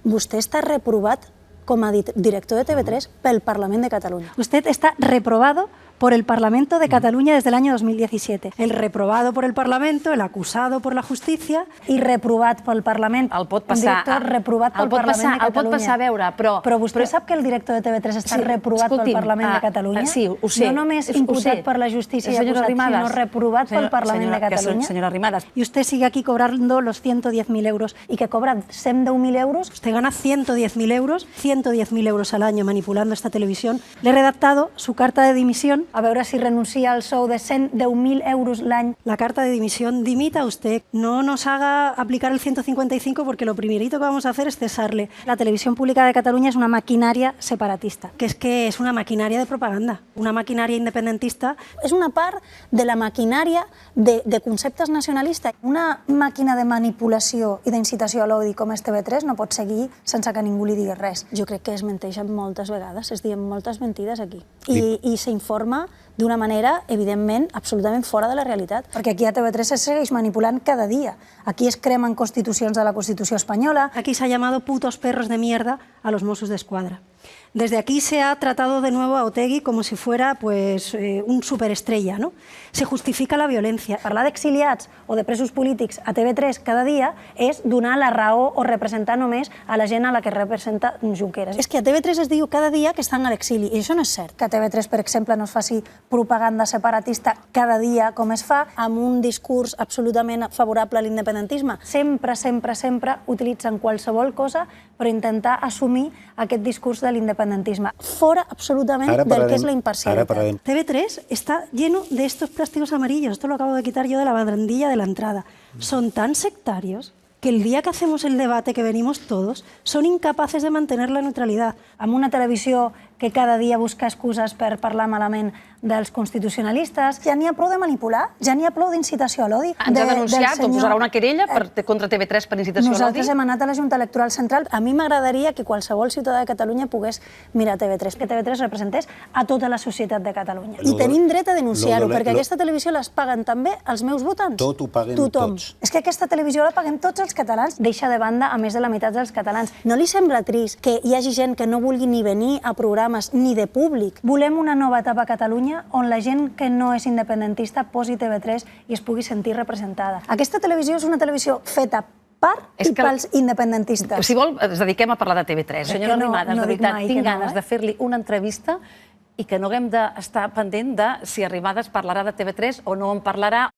Vostè està reprovat com a director de TV3 pel Parlament de Catalunya. Usted está reprobado por el Parlamento de Cataluña desde el año 2017. El reprobado por el Parlamento, el acusado por la justicia I reprovat pel Parlament. El pot passar, Un director reprovat pel Parlament de Catalunya. el pot passar a veure, però... Però vostè sap que el director de TV3 està reprovat pel Parlament de Catalunya? Sí, ho sé. No només imputat per la justícia i acusat, sinó reprovat pel Parlament de Catalunya. Senyora Arrimadas. y usted sigue aquí cobrando los 110.000 euros. I que cobra 110.000 euros. Usted gana 110.000 euros, 110.000 euros al año manipulando esta televisión. Le he redactado su carta de dimisión. A veure si renuncia al sou de 110.000 euros l'any. La carta de dimisión, dimita usted, no nos haga aplicar el 155 porque lo primerito que vamos a hacer es cesarle. La televisión pública de Cataluña es una maquinaria separatista, que es una maquinaria de propaganda, una maquinaria independentista. És una part de la maquinària de conceptes nacionalistes. Una màquina de manipulació i d'incitació a l'odi com és TV3 no pot seguir sense que ningú li digui res. Jo crec que es menteix moltes vegades, es diuen moltes mentides aquí. I s'informa d'una manera, evidentment, absolutament fora de la realitat. Perquè aquí a TV3 se segueix manipulant cada dia. Aquí es cremen constitucions de la Constitució espanyola. Aquí se ha llamado putos perros de mierda a los Mossos d'Esquadra. Desde aquí se ha tratado de nuevo a Otegi como si fuera pues, un superestrella, ¿no? Se justifica la violencia. Parlar d'exiliats o de presos polítics a TV3 cada dia és donar la raó o representar només a la gent a la que representa Junqueras. És que a TV3 es diu cada dia que estan a l'exili, i això no és cert. Que a TV3, per exemple, no es faci propaganda separatista cada dia com es fa, amb un discurs absolutament favorable a l'independentisme. Sempre, sempre, sempre utilitzen qualsevol cosa per intentar assumir aquest discurs de l'independentisme. Fora absolutament del que és la imparcialitat. TV3 está lleno de estos plásticos amarillos. Esto lo acabo de quitar yo de la barandilla de la entrada. Son tan sectarios que el día que hacemos el debate, que venimos todos, son incapaces de mantener la neutralidad. Amb una televisió que cada dia busca excuses per parlar malament dels constitucionalistes, ja n'hi ha prou de manipular, ja n'hi ha prou d'incitació a l'odi. Ens ha denunciat o posarà una querella contra TV3 per incitació a l'odi? Nosaltres hem anat a la Junta Electoral Central. A mi m'agradaria que qualsevol ciutadà de Catalunya pogués mirar TV3, que TV3 representés a tota la societat de Catalunya. I tenim dret a denunciar-ho, perquè aquesta televisió les paguen també els meus votants. Tot ho paguen tots. És que aquesta televisió la paguem tots els catalans. Deixa de banda a més de la meitat dels catalans. No li sembla trist que hi hagi gent que no vulgui ni venir a programes ni de públic? Volem una nova etapa a Catalunya on la gent que no és independentista posi TV3 i es pugui sentir representada. Aquesta televisió és una televisió feta per i pels independentistes. Si vol, ens dediquem a parlar de TV3. Senyora Arrimadas, de veritat, tinc ganes de fer-li una entrevista i que no haguem d'estar pendent de si Arrimadas parlarà de TV3 o no en parlarà.